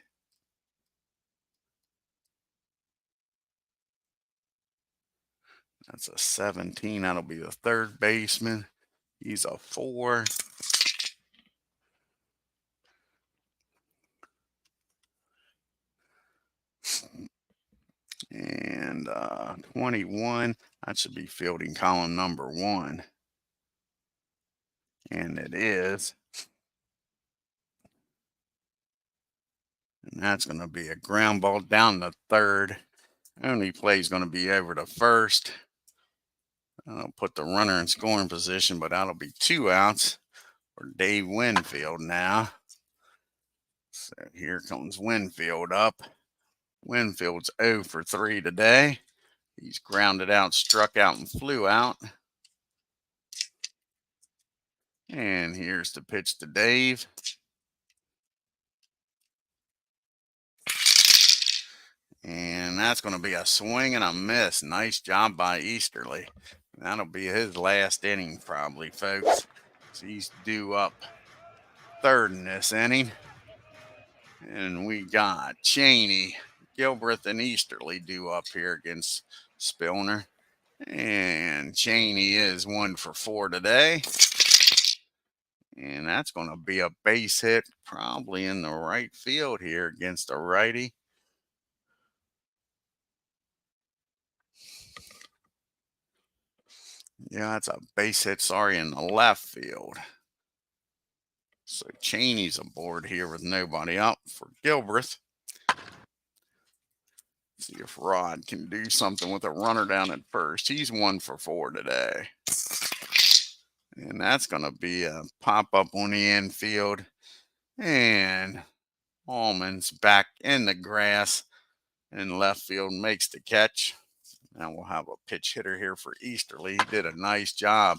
That's a 17. That'll be the third baseman. He's a 4. And 21. That should be fielding column number 1. And it is. And that's going to be a ground ball down the third. Only play is going to be over to first. I'll put the runner in scoring position, but that'll be 2 outs for Dave Winfield now. So here comes Winfield up. Winfield's 0 for 3 today. He's grounded out, struck out, and flew out. And here's the pitch to Dave. And that's going to be a swing and a miss. Nice job by Easterly. That'll be his last inning probably, folks. So he's due up third in this inning. And we got Cheney, Gilbreth, and Easterly due up here against Spillner. And Cheney is 1 for 4 today. And that's going to be a base hit probably in the right field here against a righty. Yeah, that's a base hit, in the left field. So Cheney's aboard here with nobody out for Gilbreth. See if Rod can do something with a runner down at first. He's 1 for 4 today. And that's going to be a pop up on the infield. And Allman's back in the grass in left field, makes the catch. Now we'll have a pitch hitter here for Easterly. He did a nice job.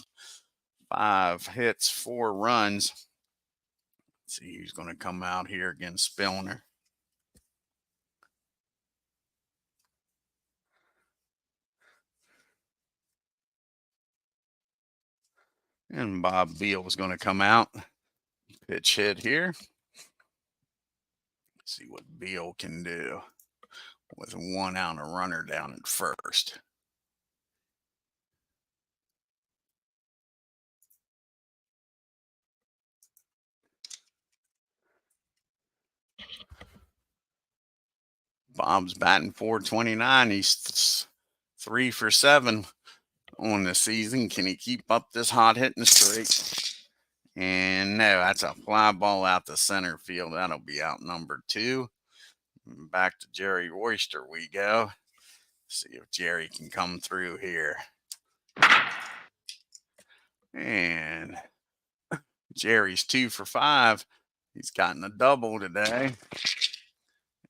5 hits, 4 runs. Let's see who's going to come out here against Spillner. And Bob Beal is going to come out. Pitch hit here. Let's see what Beal can do with 1 out, a runner down at first. Bob's batting .429. He's 3 for 7 on the season. Can he keep up this hot hitting streak? And no, that's a fly ball out to center field. That'll be out number 2. Back to Jerry Oyster we go. See if Jerry can come through here. And Jerry's 2 for 5. He's gotten a double today.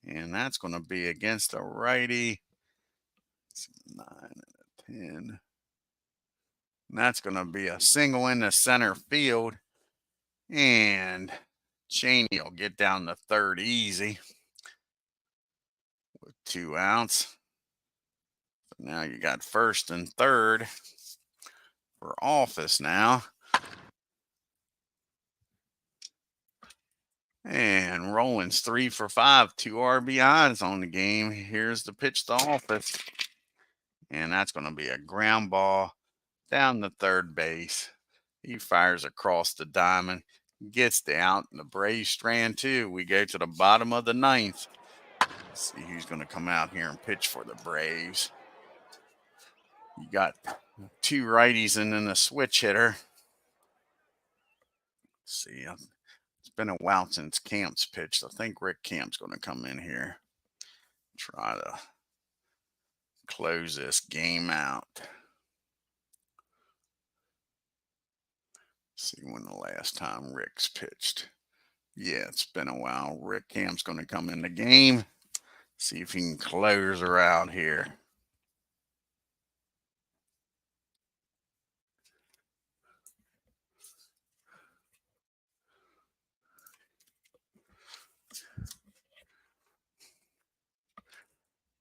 And that's going to be against a righty. 9 and a 10. And that's going to be a single in the center field. And Cheney will get down to third easy with 2 outs. So now you got first and third for Office now. And Rollins 3 for 5, 2 RBIs on the game. Here's the pitch to Office. And that's going to be a ground ball down the third base. He fires across the diamond, gets the out, and the Braves strand 2. We go to the bottom of the 9th. Let's see who's going to come out here and pitch for the Braves. You got 2 righties and then a switch hitter. Let's see, it's been a while since Camp's pitched. I think Rick Camp's going to come in here, try to close this game out. See when the last time Rick's pitched. Yeah, it's been a while. Rick Camp's going to come in the game. See if he can close her out here.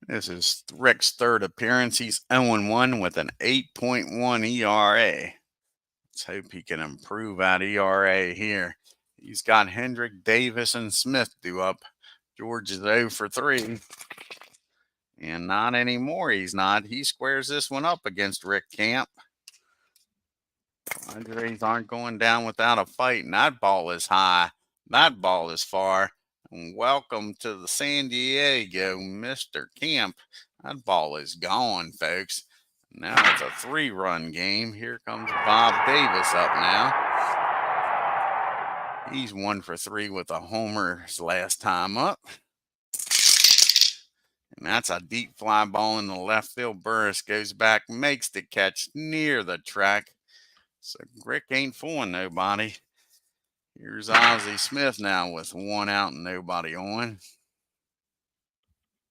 This is Rick's 3rd appearance. He's 0-1 with an 8.1 ERA. Let's hope he can improve that ERA here. He's got Hendrick, Davis, and Smith due up. George is 0 for 3. And not anymore, he's not. He squares this one up against Rick Camp. Padres aren't going down without a fight, and that ball is high. That ball is far. And welcome to the San Diego, Mr. Camp. That ball is gone, folks. Now it's a 3-run game. Here comes Bob Davis up now. He's 1 for 3 with a homer his last time up. And that's a deep fly ball in the left field. Burris goes back, makes the catch near the track. So Rick ain't fooling nobody. Here's Ozzie Smith now with 1 out and nobody on.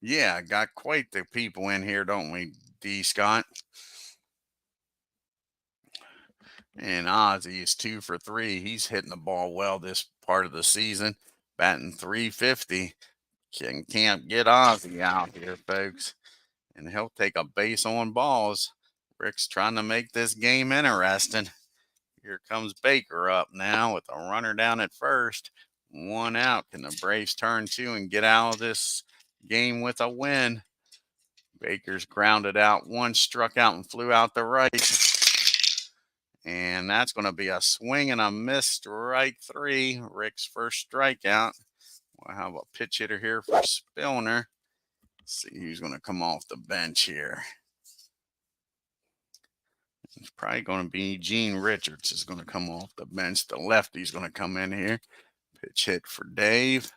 Yeah, got quite the people in here, don't we, D. Scott? And Ozzie is 2 for 3. He's hitting the ball well this part of the season, batting .350. Can't get Ozzie out here, folks. And he'll take a base on balls. Rick's trying to make this game interesting. Here comes Baker up now with a runner down at first. 1 out. Can the Braves turn 2 and get out of this game with a win? Baker's grounded out 1, struck out and flew out the right. And that's going to be a swing and a miss, strike 3. Rick's first strikeout. We'll have a pitch hitter here for Spillner. Let's see who's going to come off the bench here. It's probably going to be Gene Richards is going to come off the bench. The lefty's going to come in here. Pitch hit for Dave.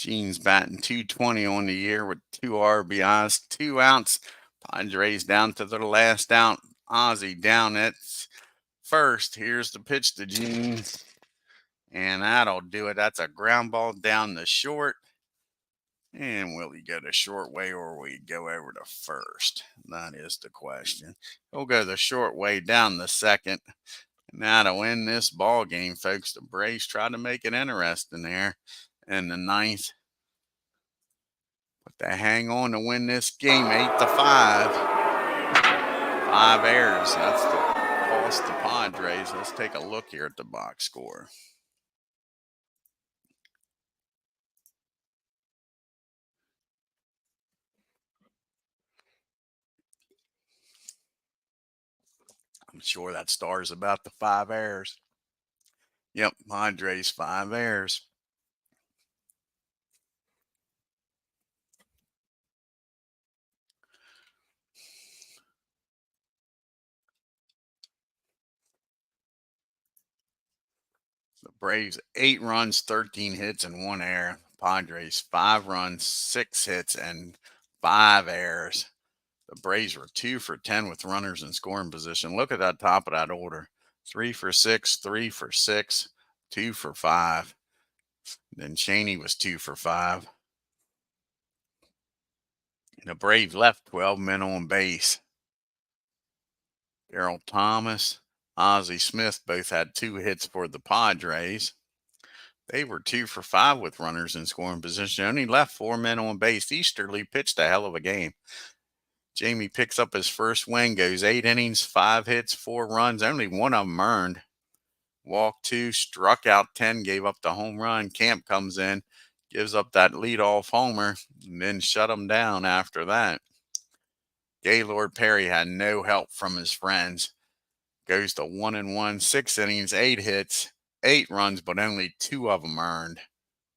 Gene's batting 220 on the year with 2 RBIs, 2 outs. Padres down to their last out. Ozzie down at first. Here's the pitch to Gene. And that'll do it. That's a ground ball down the short. And will he go the short way or will he go over to first? That is the question. He'll go the short way down the second. Now to win this ball game, folks, the Braves try to make it interesting there in the ninth. But they hang on to win this game 8-5. 5 errors. That's the cost to Padres. Let's take a look here at the box score. I'm sure that star's about the 5 errors. Yep, Padres 5 errors. The Braves 8 runs, 13 hits, and 1 error. Padres 5 runs, 6 hits, and 5 errors. The Braves were 2 for 10 with runners in scoring position. Look at that top of that order. 3 for 6, 3 for 6, 2 for 5. Then Cheney was 2 for 5. The Braves left 12 men on base. Darryl Thomas, Ozzie Smith both had 2 hits for the Padres. They were 2 for 5 with runners in scoring position. Only left 4 men on base. Easterly pitched a hell of a game. Jamie picks up his first win, goes 8 innings, 5 hits, 4 runs, only one of them earned. Walked 2, struck out 10, gave up the home run. Camp comes in, gives up that leadoff homer, and then shut him down after that. Gaylord Perry had no help from his friends. Goes to 1-1, 6 innings, 8 hits, 8 runs, but only 2 of them earned.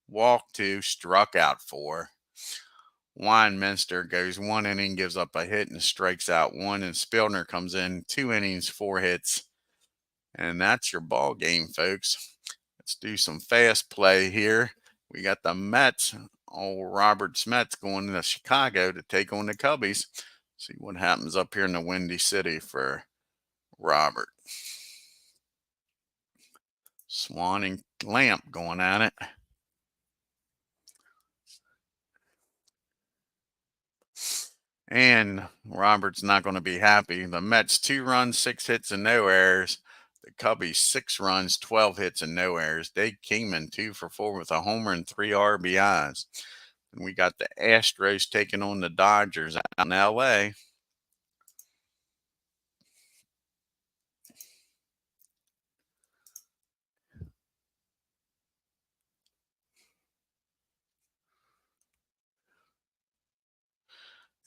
Walked 2, struck out 4. Weinminster goes 1 inning, gives up a hit and strikes out 1. And Spilner comes in 2 innings, 4 hits. And that's your ball game, folks. Let's do some fast play here. We got the Mets, old Robert's Mets, going to Chicago to take on the Cubbies. See what happens up here in the Windy City for Robert. Swan and Lamp going at it. And Robert's not going to be happy. The Mets 2 runs, 6 hits, and no errors. The Cubbies 6 runs, 12 hits, and no errors. Dave Kingman 2 for 4 with a homer and 3 RBIs. And we got the Astros taking on the Dodgers out in LA.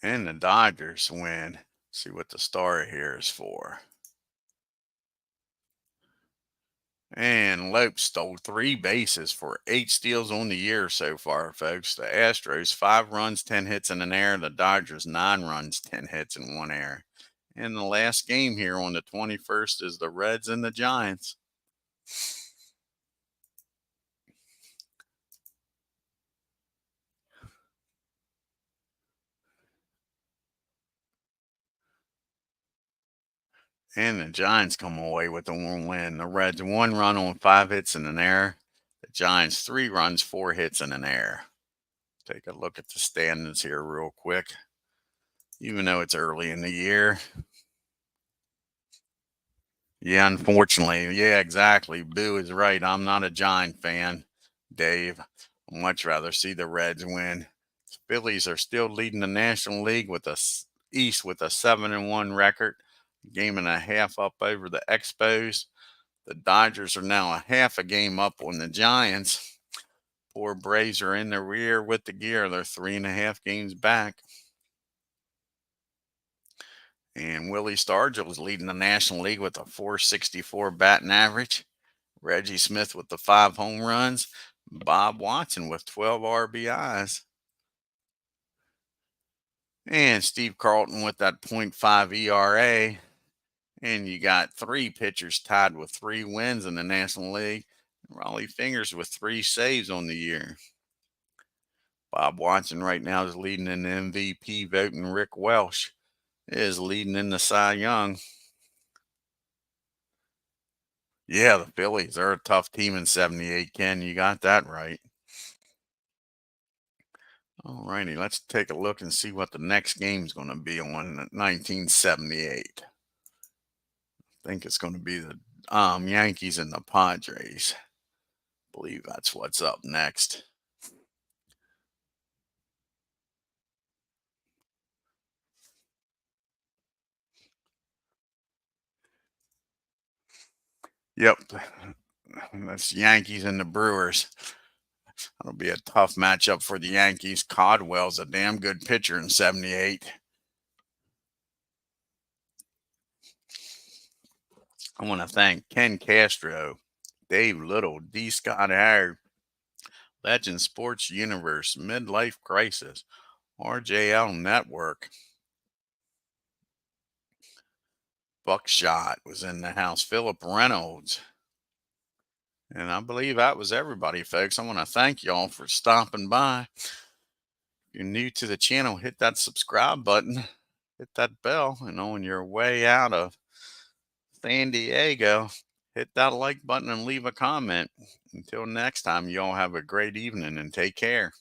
And the Dodgers win. See what the star here is for. And Lopes stole 3 bases for 8 steals on the year so far, folks. The Astros 5 runs, 10 hits, and an error. The Dodgers 9 runs, 10 hits, and 1 error. And the last game here on the 21st is the Reds and the Giants. And the Giants come away with the win. The Reds 1 run on 5 hits and an error. The Giants 3 runs, 4 hits, and an error. Take a look at the standings here real quick. Even though it's early in the year. Yeah, unfortunately. Yeah, exactly. Boo is right. I'm not a Giant fan, Dave. I'd much rather see the Reds win. Phillies are still leading the National League with the East with a 7-1 record. Game and a half up over the Expos. The Dodgers are now a half a game up on the Giants. Poor Braves are in the rear with the gear. They're 3.5 games back. And Willie Stargell is leading the National League with a .464 batting average. Reggie Smith with the 5 home runs. Bob Watson with 12 RBIs. And Steve Carlton with that .5 ERA. And you got 3 pitchers tied with 3 wins in the National League. Raleigh Fingers with 3 saves on the year. Bob Watson right now is leading in the MVP voting. Rick Welsh is leading in the Cy Young. Yeah, the Phillies are a tough team in 78, Ken. You got that right. All righty, let's take a look and see what the next game is going to be on 1978. I think it's going to be the Yankees and the Padres. I believe that's what's up next. Yep, that's Yankees and the Brewers. That'll be a tough matchup for the Yankees. Codwell's a damn good pitcher in 78. I want to thank Ken Castro, Dave Little, D. Scott Howard, Legend Sports Universe, Midlife Crisis, RJL Network. Buckshot was in the house. Philip Reynolds. And I believe that was everybody, folks. I want to thank y'all for stopping by. If you're new to the channel, hit that subscribe button, hit that bell, and on your way out of San Diego, hit that like button and leave a comment. Until next time, y'all have a great evening and take care.